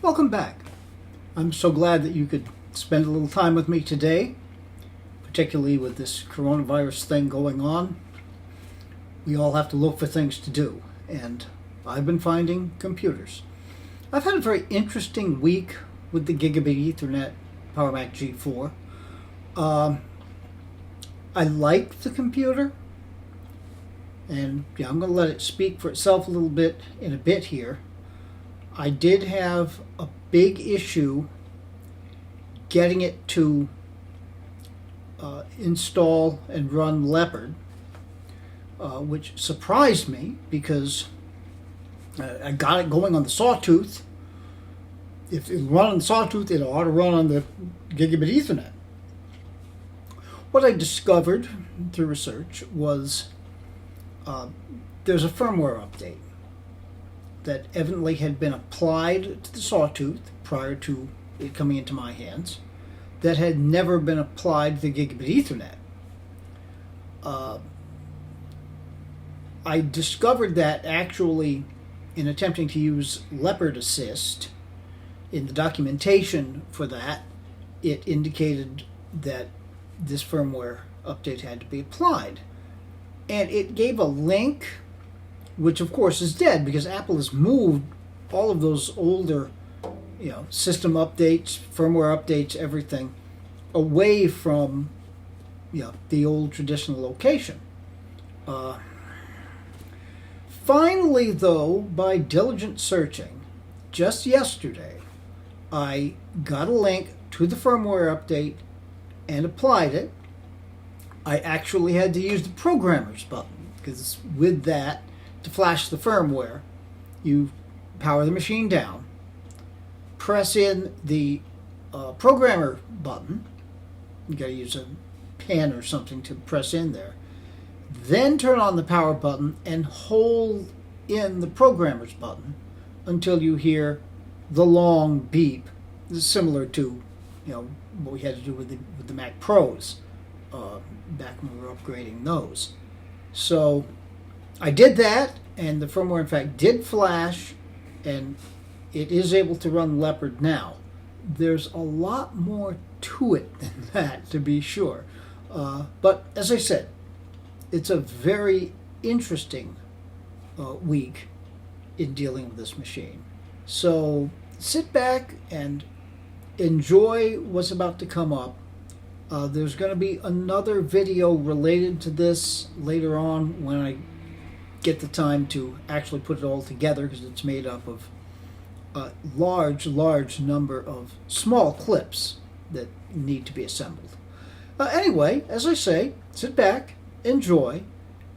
Welcome back. I'm so glad that you could spend a little time with me today, particularly with this coronavirus thing going on. We all have to look for things to do, and I've been finding computers. I've had a very interesting week with the Gigabit Ethernet PowerMac G4. I like the computer, and I'm going to let it speak for itself a little bit in a bit here. I did have a big issue getting it to install and run Leopard, which surprised me because I got it going on the Sawtooth. If it run on the Sawtooth, it ought to run on the Gigabit Ethernet. What I discovered through research was there's a firmware update that evidently had been applied to the Sawtooth prior to it coming into my hands that had never been applied to the Gigabit Ethernet. I discovered that actually in attempting to use Leopard Assist. In the documentation for that, it indicated that this firmware update had to be applied. And it gave a link, which of course is dead because Apple has moved all of those older, system updates, firmware updates, everything away from, the old traditional location. Finally, though, by diligent searching, just yesterday, I got a link to the firmware update and applied it. I actually had to use the programmer's button because with that, to flash the firmware, you power the machine down, press in the programmer button. You got to use a pen or something to press in there. Then turn on the power button and hold in the programmer's button until you hear the long beep. This is similar to what we had to do with the Mac Pros back when we were upgrading those. So I did that, and the firmware in fact did flash, and it is able to run Leopard now. There's a lot more to it than that, to be sure. But as I said, it's a very interesting week in dealing with this machine. So sit back and enjoy what's about to come up. There's going to be another video related to this later on when I get the time to actually put it all together, because it's made up of a large number of small clips that need to be assembled. Anyway, as I say, sit back, enjoy,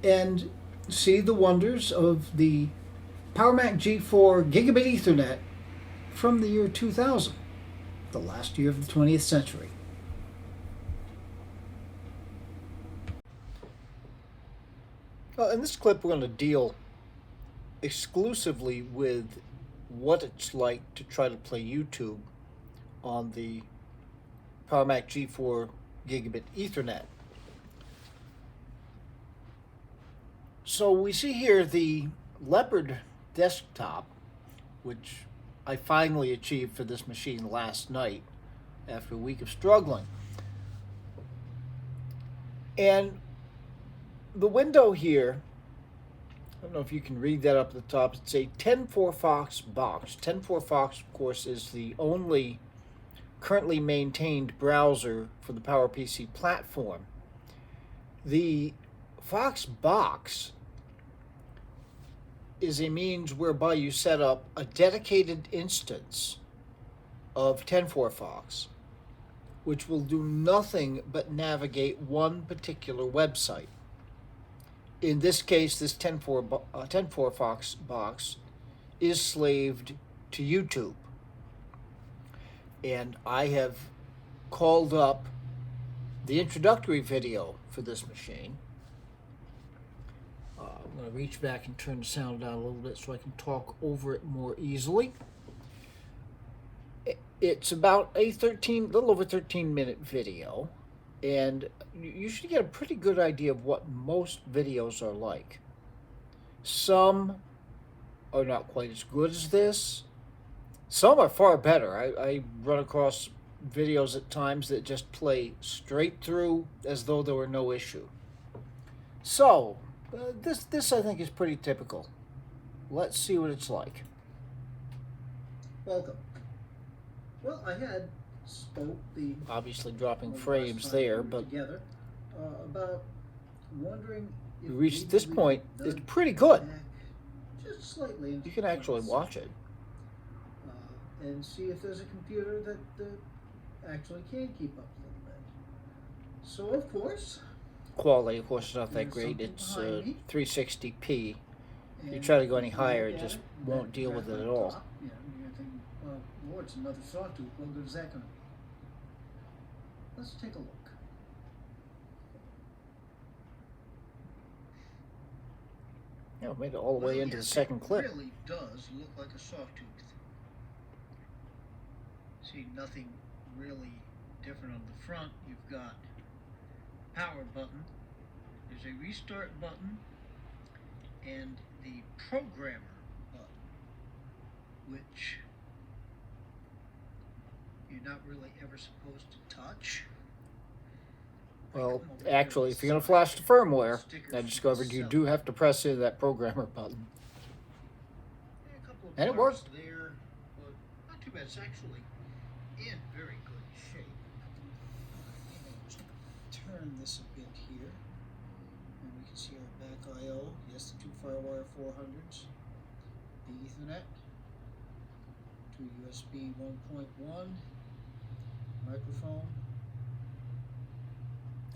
and see the wonders of the PowerMac G4 Gigabit Ethernet from the year 2000, the last year of the 20th century. In this clip, we're going to deal exclusively with what it's like to try to play YouTube on the PowerMac G4 Gigabit Ethernet. So we see here the Leopard desktop, which I finally achieved for this machine last night after a week of struggling. And the window here, I don't know if you can read that up at the top, it's a 10.4 Fox box. 10.4 Fox, of course, is the only currently maintained browser for the PowerPC platform. The Fox box is a means whereby you set up a dedicated instance of 10.4 Fox, which will do nothing but navigate one particular website. In this case, this 10.4 Fox box is slaved to YouTube. And I have called up the introductory video for this machine. I'm going to reach back and turn the sound down a little bit so I can talk over it more easily. It's about a little over 13-minute video, and you should get a pretty good idea of what most videos are like. Some are not quite as good as this, Some are far better. I run across videos at times that just play straight through as though there were no issue. So, this I think is pretty typical. Let's see what it's like. Welcome. Well, I had spoke the obviously dropping frames there, but together about wondering if we reached this point. It's pretty good. Just slightly. You can actually watch it and see if there's a computer that actually can keep up a little bit. So of course, quality of course is not that great. It's 360p. If you try to go any higher, it just won't deal with it at all. Yeah, you're thinking, well, Lord, it's another sawtooth. What good is that going to be? Let's take a look. Yeah, made it all the way into the second clip. It really does look like a sawtooth. See, nothing really different on the front. You've got power button. There's a restart button and the programmer button, which you're not really ever supposed to touch. Well, actually, if you're going to flash the firmware, I discovered you do have to press in that programmer button. And it works. There, but not too bad. It's actually in very good shape. Just turn this a bit here, and we can see our back I/O. Yes, the two FireWire 400s, the Ethernet, to USB 1.1, microphone.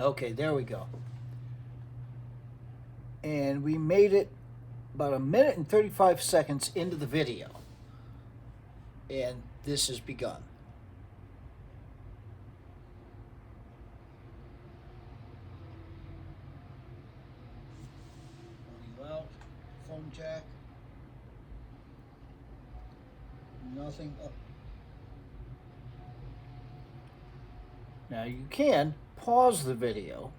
Okay, there we go. And we made it about 1 minute and 35 seconds into the video. And this has begun. Audio out, phone jack, nothing up. Now you can pause the video,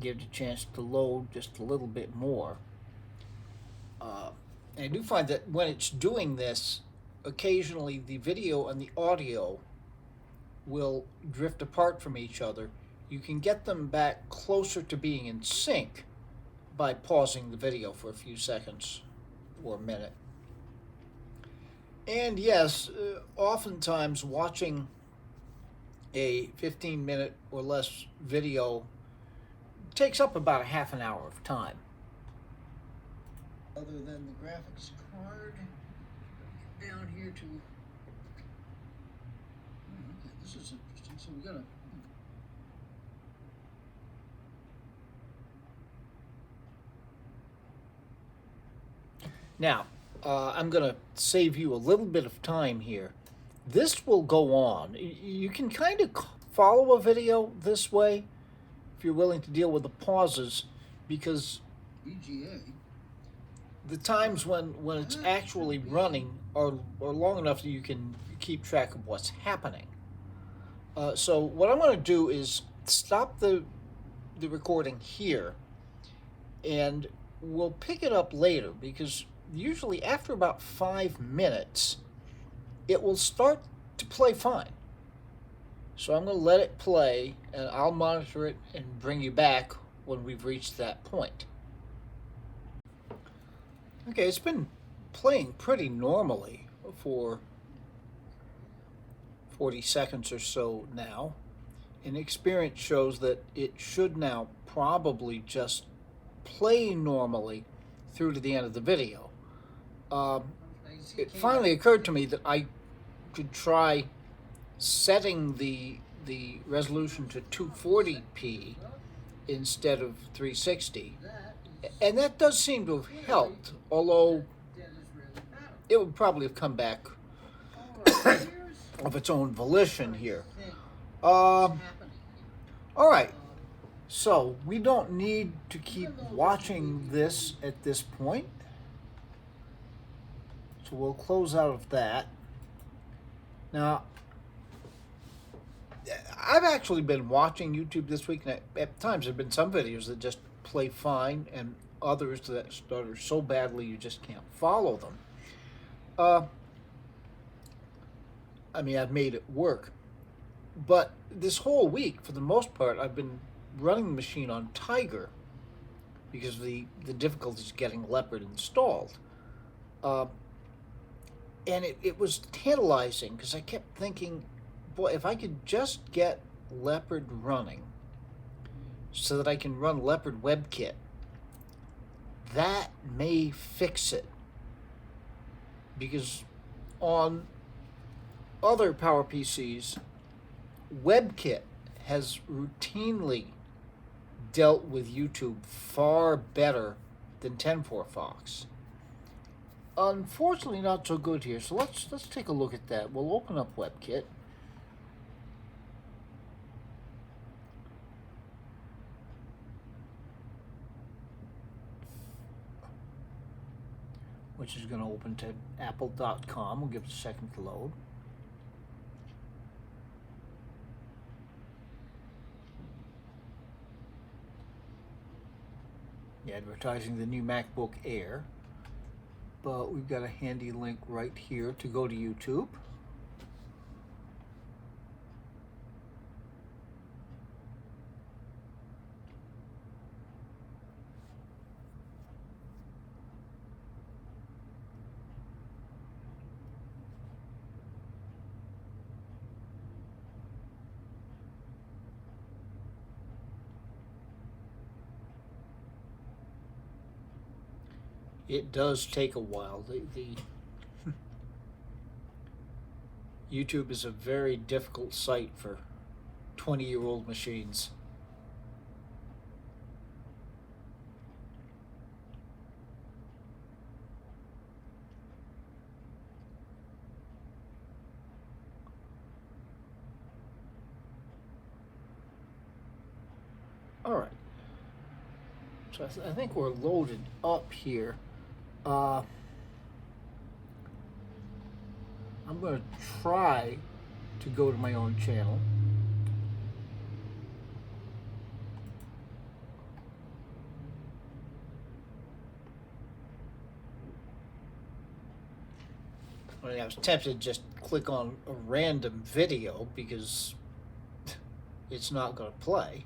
give it a chance to load just a little bit more. And I do find that when it's doing this, occasionally the video and the audio will drift apart from each other. You can get them back closer to being in sync by pausing the video for a few seconds or a minute. And yes, oftentimes watching a 15-minute or less video takes up about a half an hour of time. Other than the graphics card, down here to, okay, this is interesting. So we're gonna, now, I'm going to save you a little bit of time here. This will go on. You can kind of follow a video this way if you're willing to deal with the pauses, because the times when it's actually running are long enough that you can keep track of what's happening. So what I'm going to do is stop the recording here, and we'll pick it up later, because usually after about 5 minutes, it will start to play fine. So I'm going to let it play, and I'll monitor it and bring you back when we've reached that point. Okay, it's been playing pretty normally for 40 seconds or so now, and experience shows that it should now probably just play normally through to the end of the video. It finally occurred to me that I could try setting the resolution to 240p instead of 360, and that does seem to have helped, although it would probably have come back of its own volition here. All right, so we don't need to keep watching this at this point. So we'll close out of that. Now, I've actually been watching YouTube this week, and at times there have been some videos that just play fine, and others that stutter so badly you just can't follow them. Uh, I mean, I've made it work. But this whole week, for the most part, I've been running the machine on Tiger because of the difficulties getting Leopard installed. Uh, and it was tantalizing because I kept thinking, boy, if I could just get Leopard running so that I can run Leopard WebKit, that may fix it. Because on other PowerPCs, WebKit has routinely dealt with YouTube far better than 10.4 Fox. Unfortunately, not so good here. So let's take a look at that. We'll open up WebKit. Which is going to open to apple.com. We'll give it a second to load. Advertising the new MacBook Air. But we've got a handy link right here to go to YouTube. It does take a while. The YouTube is a very difficult site for 20-year-old machines. All right. So I think we're loaded up here. I'm going to try to go to my own channel. I was tempted to just click on a random video because it's not going to play.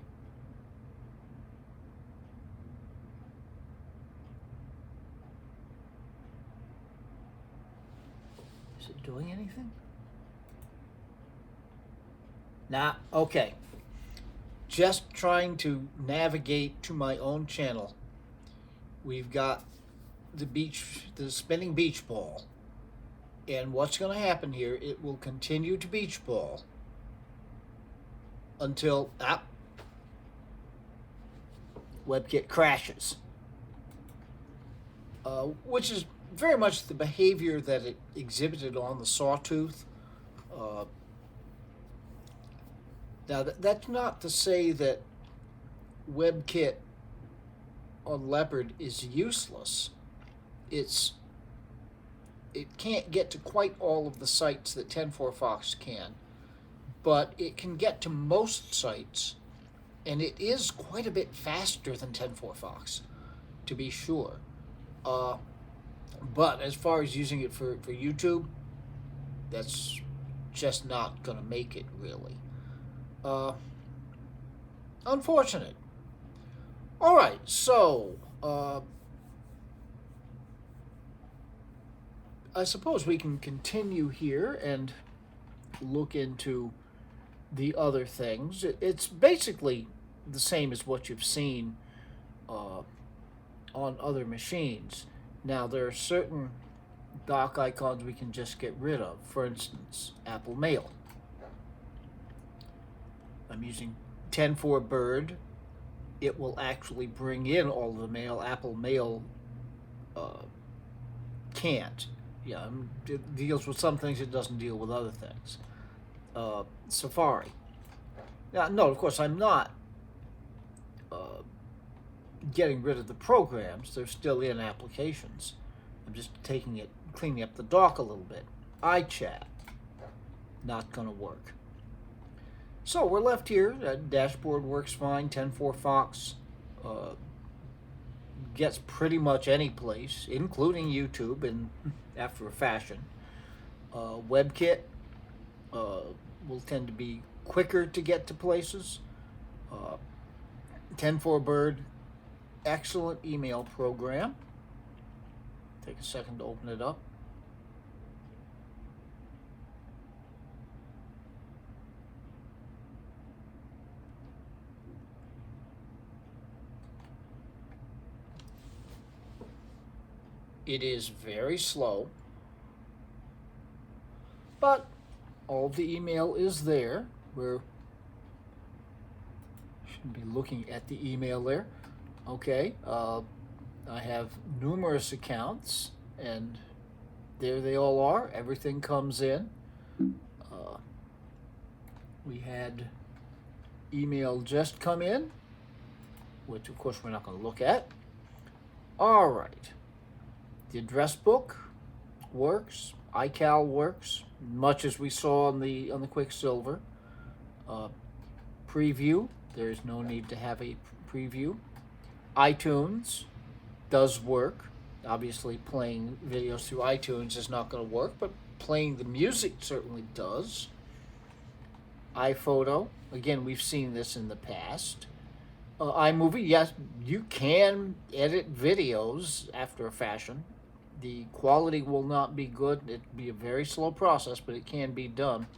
Is it doing anything? Nah, okay. Just trying to navigate to my own channel. We've got the spinning beach ball. And what's going to happen here, it will continue to beach ball until WebKit crashes. Which is very much the behavior that it exhibited on the Sawtooth. Now, that's not to say that WebKit on Leopard is useless. It can't get to quite all of the sites that 10.4 Fox can, but it can get to most sites, and it is quite a bit faster than 10.4 Fox, to be sure. But as far as using it for YouTube, that's just not going to make it, really. Unfortunate. All right, so I suppose we can continue here and look into the other things. It's basically the same as what you've seen on other machines. Now, there are certain dock icons we can just get rid of. For instance, Apple Mail. I'm using 10.4 Bird. It will actually bring in all of the mail. Apple Mail can't. Yeah, it deals with some things, it doesn't deal with other things. Safari. Now, no, of course, I'm not getting rid of the programs. They're still in applications. I'm just cleaning up the dock a little bit. iChat, not going to work. So we're left here. Dashboard works fine. 10.4 Fox gets pretty much any place, including YouTube and after a fashion. WebKit will tend to be quicker to get to places. 10-4-Bird, excellent email program. Take a second to open it up. It is very slow, but all the email is there. We're should be looking at the email there. Okay, I have numerous accounts, and there they all are. Everything comes in. We had email just come in, which of course we're not going to look at. All right. The address book works. iCal works, much as we saw on the Quicksilver. Preview. There is no need to have a preview. iTunes does work. Obviously, playing videos through iTunes is not going to work, but playing the music certainly does. iPhoto. Again, we've seen this in the past. iMovie. Yes, you can edit videos after a fashion. The quality will not be good. It'll be a very slow process, but it can be done.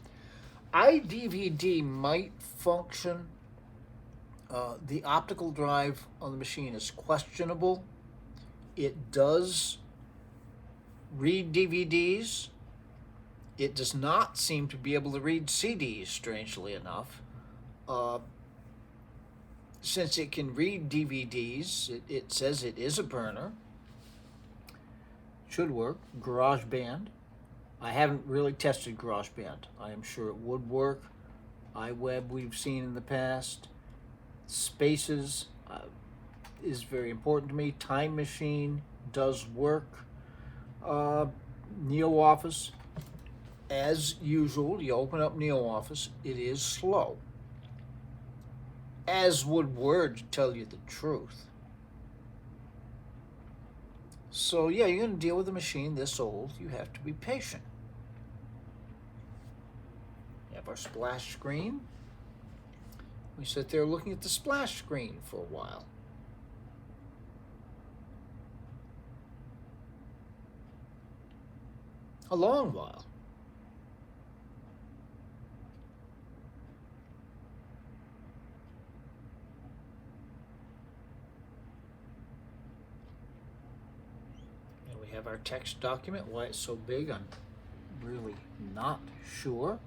iDVD might function. The optical drive on the machine is questionable. It does read DVDs. It does not seem to be able to read CDs, strangely enough. Since it can read DVDs, it says it is a burner. Should work. GarageBand. I haven't really tested GarageBand. I am sure it would work. iWeb we've seen in the past. Spaces is very important to me. Time Machine does work. NeoOffice, as usual, you open up NeoOffice, it is slow. As would Word, to tell you the truth. So yeah, you're going to deal with a machine this old. You have to be patient. We have our splash screen. We sit there looking at the splash screen for a while. A long while. And we have our text document. Why it's so big, I'm really not sure.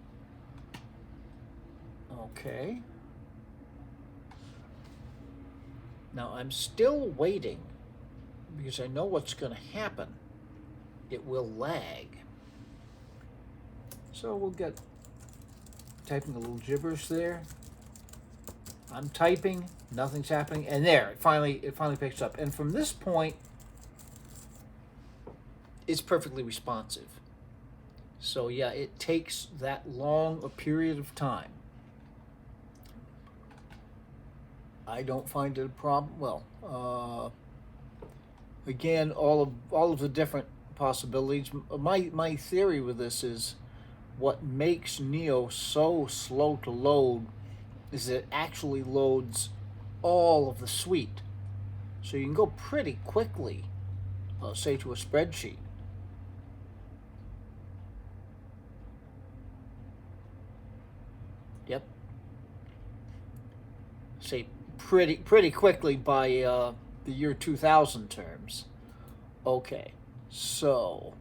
Okay. Now I'm still waiting because I know what's going to happen. It will lag. So we'll get typing a little gibberish there. I'm typing, nothing's happening, and there, it finally picks up. And from this point, it's perfectly responsive. So yeah, it takes that long a period of time. I don't find it a problem. Well, again, all of the different possibilities. My theory with this is what makes Neo so slow to load is that it actually loads all of the suite. So you can go pretty quickly, say to a spreadsheet. Yep. Say pretty quickly by the year 2000 terms. Okay, so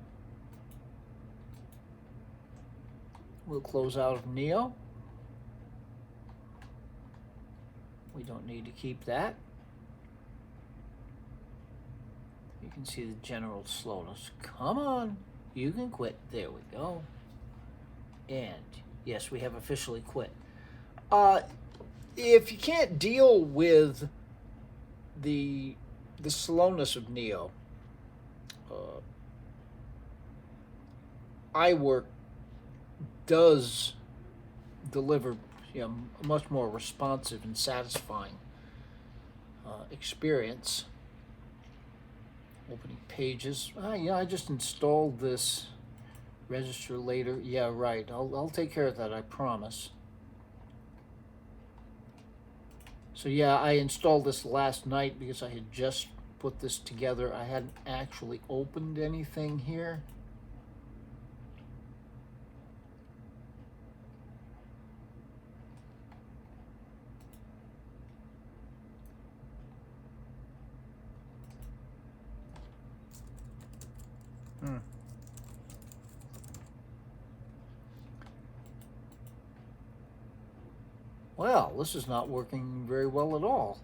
we'll close out of Neo. We don't need to keep that. You can see the general slowness. Come on, you can quit. There we go. And yes, we have officially quit. If you can't deal with the slowness of Neo, iWork does deliver a much more responsive and satisfying experience. Opening pages. Yeah, I just installed this register later. Yeah, right. I'll take care of that, I promise. So yeah, I installed this last night because I had just put this together. I hadn't actually opened anything here. Well, this is not working very well at all.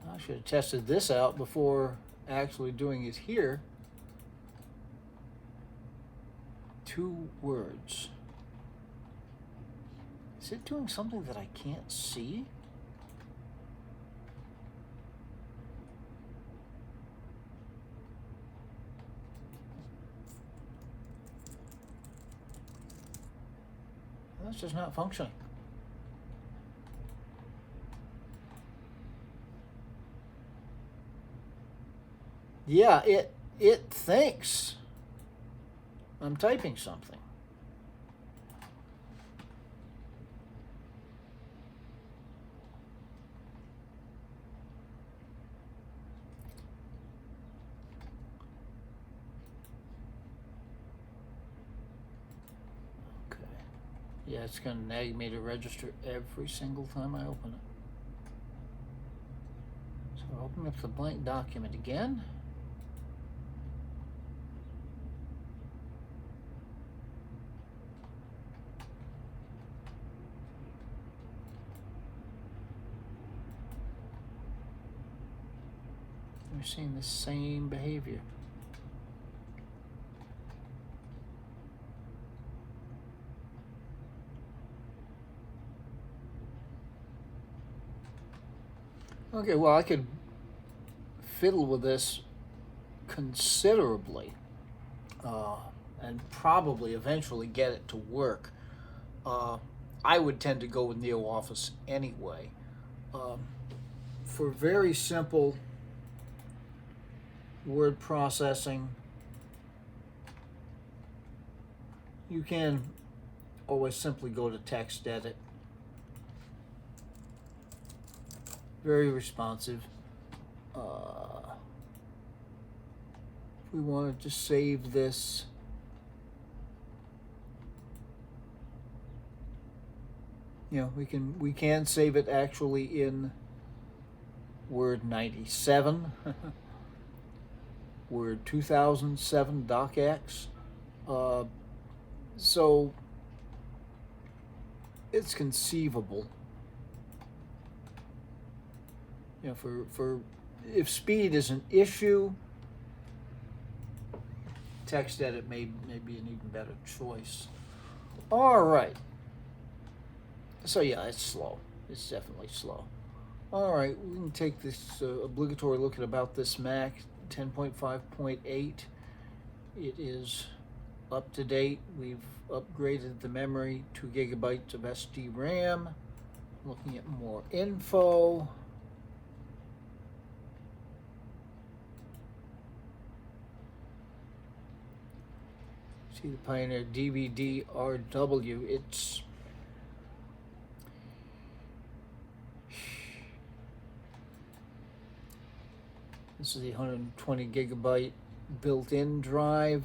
I should have tested this out before actually doing it here. 2 words. Is it doing something that I can't see? That's just not functioning. Yeah, it thinks I'm typing something. Okay. Yeah, it's going to nag me to register every single time I open it. So I'll open up the blank document again. We're seeing the same behavior. Okay, well, I could fiddle with this considerably and probably eventually get it to work. I would tend to go with NeoOffice anyway. For very simple word processing, you can always simply go to text edit. Very responsive. If we wanted to save this, we can save it actually in Word 97, Word 2007 docx. So it's conceivable. For if speed is an issue, text edit may be an even better choice. All right. So yeah, it's slow. It's definitely slow. All right, we can take this obligatory look at about this Mac 10.5.8. It is up to date. We've upgraded the memory, 2 gigabytes of SD RAM. Looking at more info. See the Pioneer DVD RW. This is the 120 gigabyte built-in drive.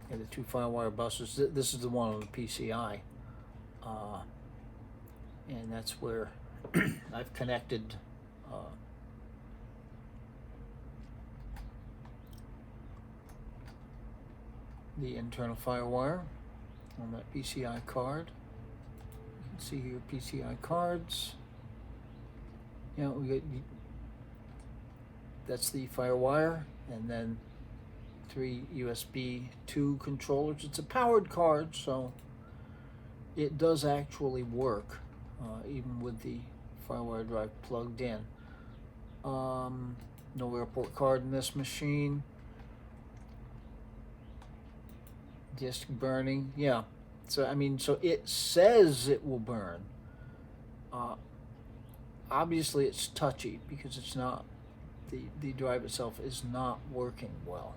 And the 2 FireWire buses. This is the one on the PCI. And that's where I've connected the internal FireWire on that PCI card. You can see here PCI cards. We get that's the FireWire, and then 3 USB 2 controllers. It's a powered card, so it does actually work. Even with the FireWire drive plugged in. No airport card in this machine. Disk burning, yeah. So I mean, so it says it will burn. Uh, Obviously, it's touchy because it's not the drive itself is not working well.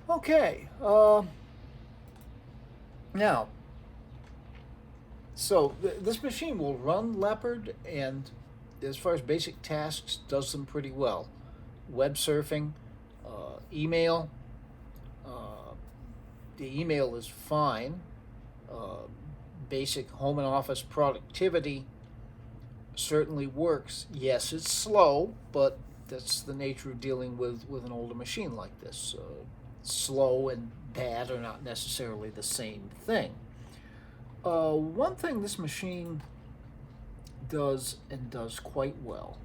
Okay. Now, so this machine will run Leopard, and as far as basic tasks, does them pretty well. Web surfing, email. Uh, the email is fine. Uh, Basic home and office productivity certainly works. Yes, it's slow, but that's the nature of dealing with an older machine like this. Slow and bad are not necessarily the same thing. One thing this machine does and does quite well,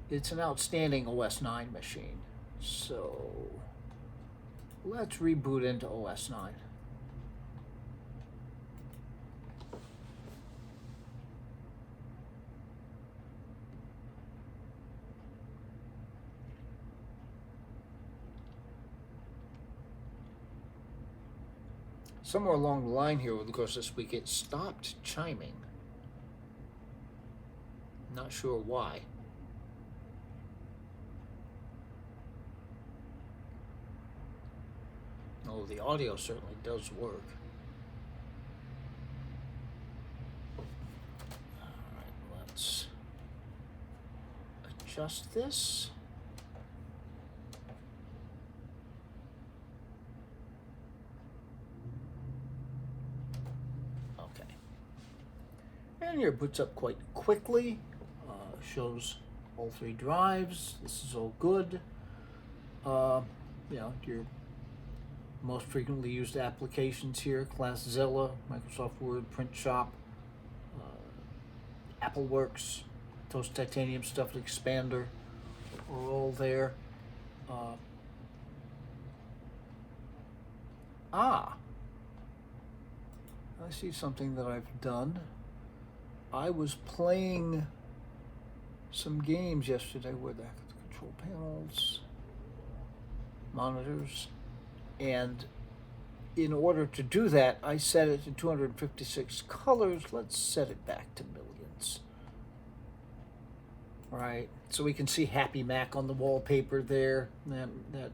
it's an outstanding OS 9 machine. So let's reboot into OS 9. Somewhere along the line here over the course of this week, it stopped chiming. Not sure why. Oh, the audio certainly does work. All right, let's adjust this. And here it boots up quite quickly, shows all 3 drives. This is all good. Your most frequently used applications here: ClassZilla, Microsoft Word, Print Shop, AppleWorks, Toast Titanium Stuffed Expander are all there. I see something that I've done. I was playing some games yesterday with the control panels, monitors, and in order to do that, I set it to 256 colors. Let's set it back to millions. All right, so we can see Happy Mac on the wallpaper there. That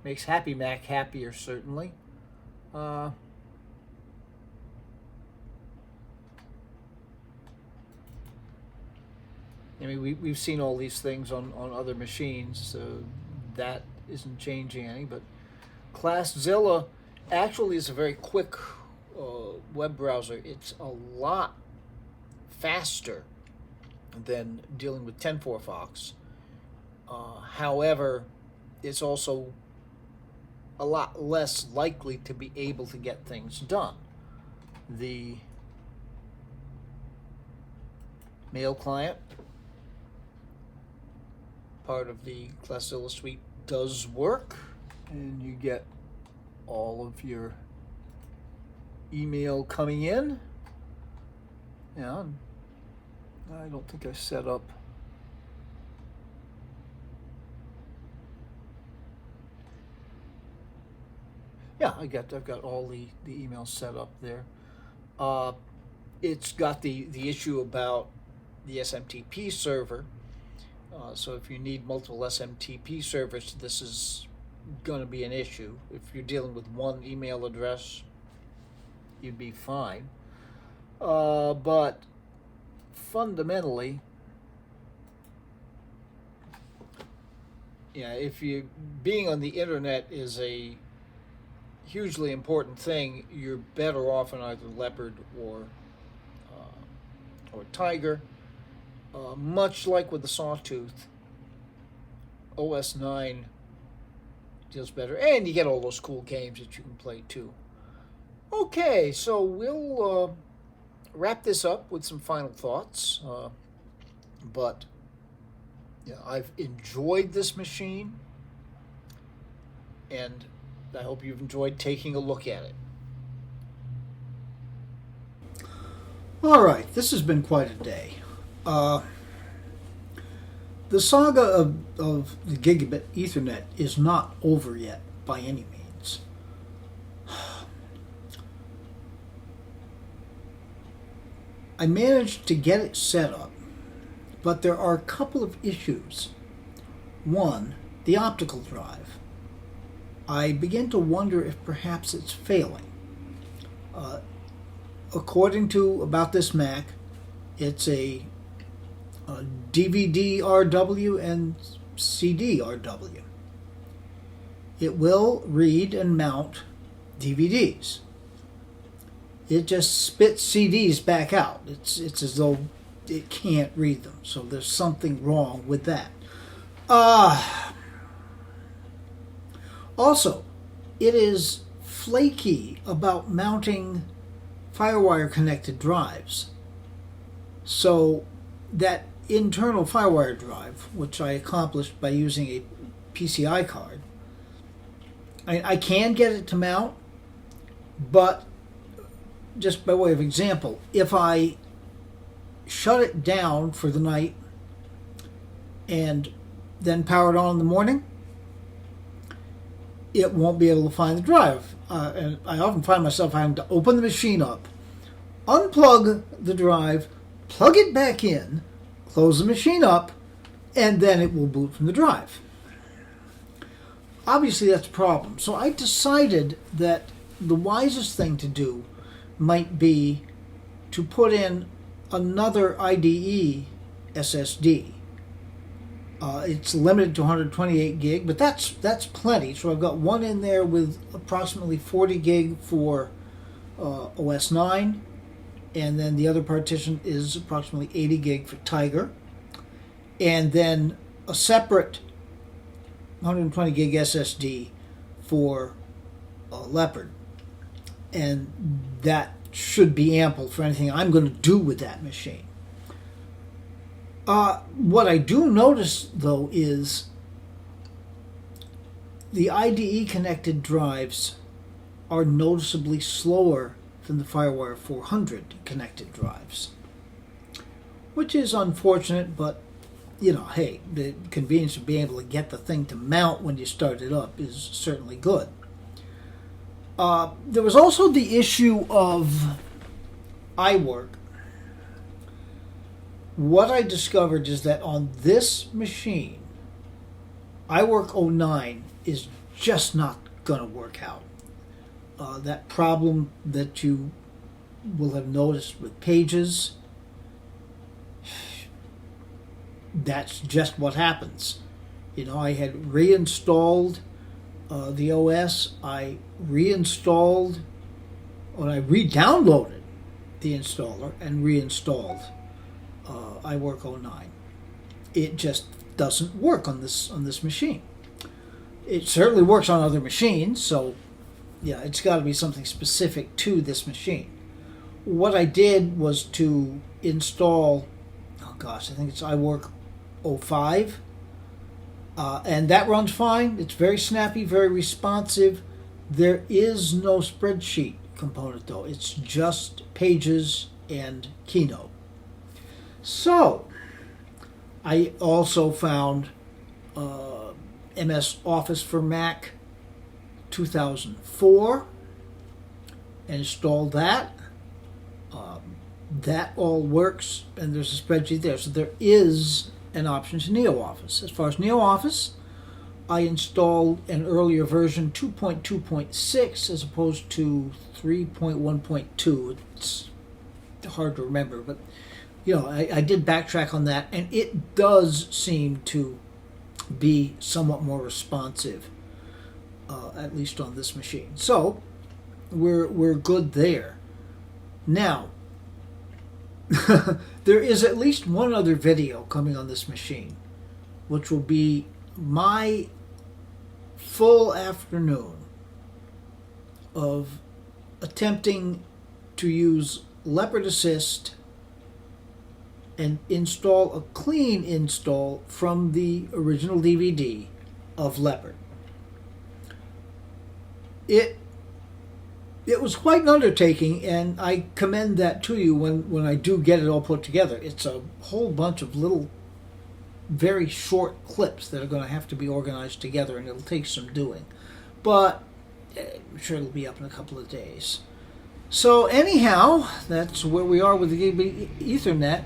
makes Happy Mac happier, certainly. I mean, we've seen all these things on other machines, so that isn't changing any. But ClassZilla actually is a very quick web browser. It's a lot faster than dealing with 10.4 Fox. However, it's also a lot less likely to be able to get things done. The mail client, part of the ClassZilla suite, does work, and you get all of your email coming in. Yeah, I don't think I set up I've got all the emails set up there. It's got the issue about the SMTP server. So if you need multiple SMTP servers, this is going to be an issue. If you're dealing with one email address, you'd be fine. But fundamentally, if you being on the internet is a hugely important thing, you're better off on either Leopard or Tiger. Much like with the Sawtooth, OS 9 deals better, and you get all those cool games that you can play too. Okay, so we'll wrap this up with some final thoughts. But I've enjoyed this machine, and I hope you've enjoyed taking a look at it. All right, this has been quite a day. The saga of the Gigabit Ethernet is not over yet. by any means. I managed to get it set up, but there are a couple of issues. One, the optical drive. I begin to wonder if perhaps it's failing. According to About This Mac, it's a DVD RW and CD RW. It will read and mount DVDs. It just spits CDs back out. It's as though it can't read them. So there's something wrong with that. Also, it is flaky about mounting FireWire connected drives. So that internal FireWire drive, which I accomplished by using a PCI card, I can get it to mount, but just by way of example, if I shut it down for the night and then power it on in the morning, it won't be able to find the drive. And I often find myself having to open the machine up, unplug the drive, plug it back in, close the machine up, and then it will boot from the drive. Obviously, that's a problem. So I decided that the wisest thing to do might be to put in another IDE SSD. It's limited to 128 gig, but that's plenty. So I've got one in there with approximately 40 gig for OS 9, and then the other partition is approximately 80 gig for Tiger, and then a separate 120 gig SSD for Leopard, and that should be ample for anything I'm going to do with that machine. What I do notice, though, is the IDE connected drives are noticeably slower than the FireWire 400 connected drives, which is unfortunate, but hey, the convenience of being able to get the thing to mount when you start it up is certainly good. There was also the issue of iWork. What I discovered is that on this machine, iWork 09 is just not going to work out. That problem that you will have noticed with Pages, that's just what happens. I had reinstalled the OS. I reinstalled, or I re-downloaded the installer and reinstalled iWork 09. It just doesn't work on this machine. It certainly works on other machines, so yeah, it's got to be something specific to this machine. What I did was to install, I think it's iWork 05, and that runs fine. It's very snappy, very responsive. There is no spreadsheet component, though. It's just Pages and Keynote. So, I also found MS Office for Mac 2004 and installed that. That all works, and there's a spreadsheet there. So there is an option to NeoOffice. As far as NeoOffice, I installed an earlier version, 2.2.6, as opposed to 3.1.2. It's hard to remember, but I did backtrack on that, and it does seem to be somewhat more responsive, at least on this machine. So we're good there. Now, there is at least one other video coming on this machine, which will be my full afternoon of attempting to use Leopard Assist and install a clean install from the original DVD of Leopard. It was quite an undertaking, and I commend that to you when I do get it all put together. It's a whole bunch of little, very short clips that are going to have to be organized together, and it'll take some doing. but I'm sure it'll be up in a couple of days. So anyhow, that's where we are with the Gigabit Ethernet.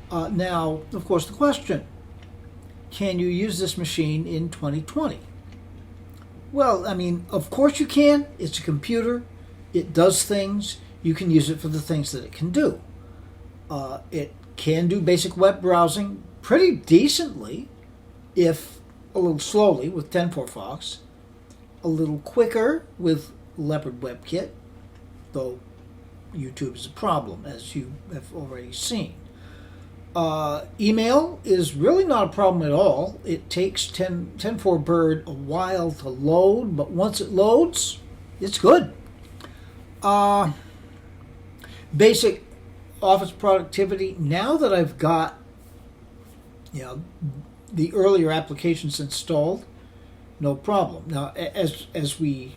Now, of course, the question, can you use this machine in 2020? Well, I mean, of course you can. It's a computer. It does things. You can use it for the things that it can do. It can do basic web browsing pretty decently, if a little slowly with 10.4 a little quicker with Leopard WebKit, though YouTube is a problem, as you have already seen. Email is really not a problem at all. It takes 10.4 Bird a while to load, but once it loads, it's good. Basic office productivity. Now that I've got the earlier applications installed, no problem. Now, as we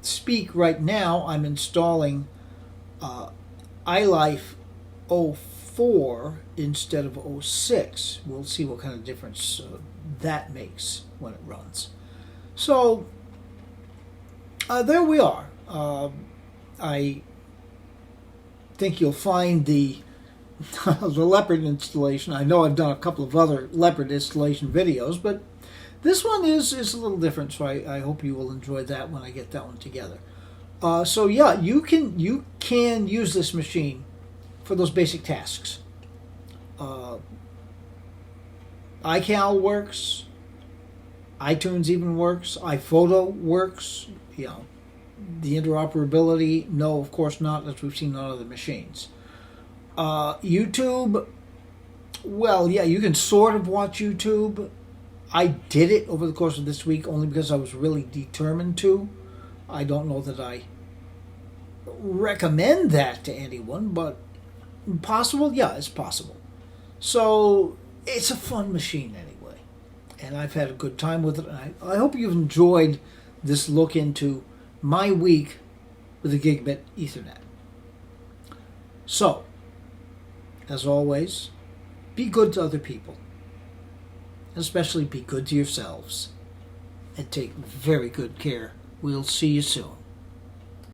speak right now, I'm installing iLife 04 instead of 06. We'll see what kind of difference that makes when it runs. So there we are. I think you'll find the Leopard installation. I know I've done a couple of other Leopard installation videos, but this one is a little different, so I hope you will enjoy that when I get that one together. So yeah, you can use this machine for those basic tasks. iCal works, iTunes even works, iPhoto works. The interoperability, no, of course not, as we've seen on other machines. YouTube, well, yeah, you can sort of watch YouTube. I did it over the course of this week only because I was really determined to. I don't know that I recommend that to anyone, but possible? Yeah, it's possible. So it's a fun machine anyway, and I've had a good time with it. And I hope you've enjoyed this look into my week with the Gigabit Ethernet. So, as always, be good to other people. Especially be good to yourselves. And take very good care. We'll see you soon.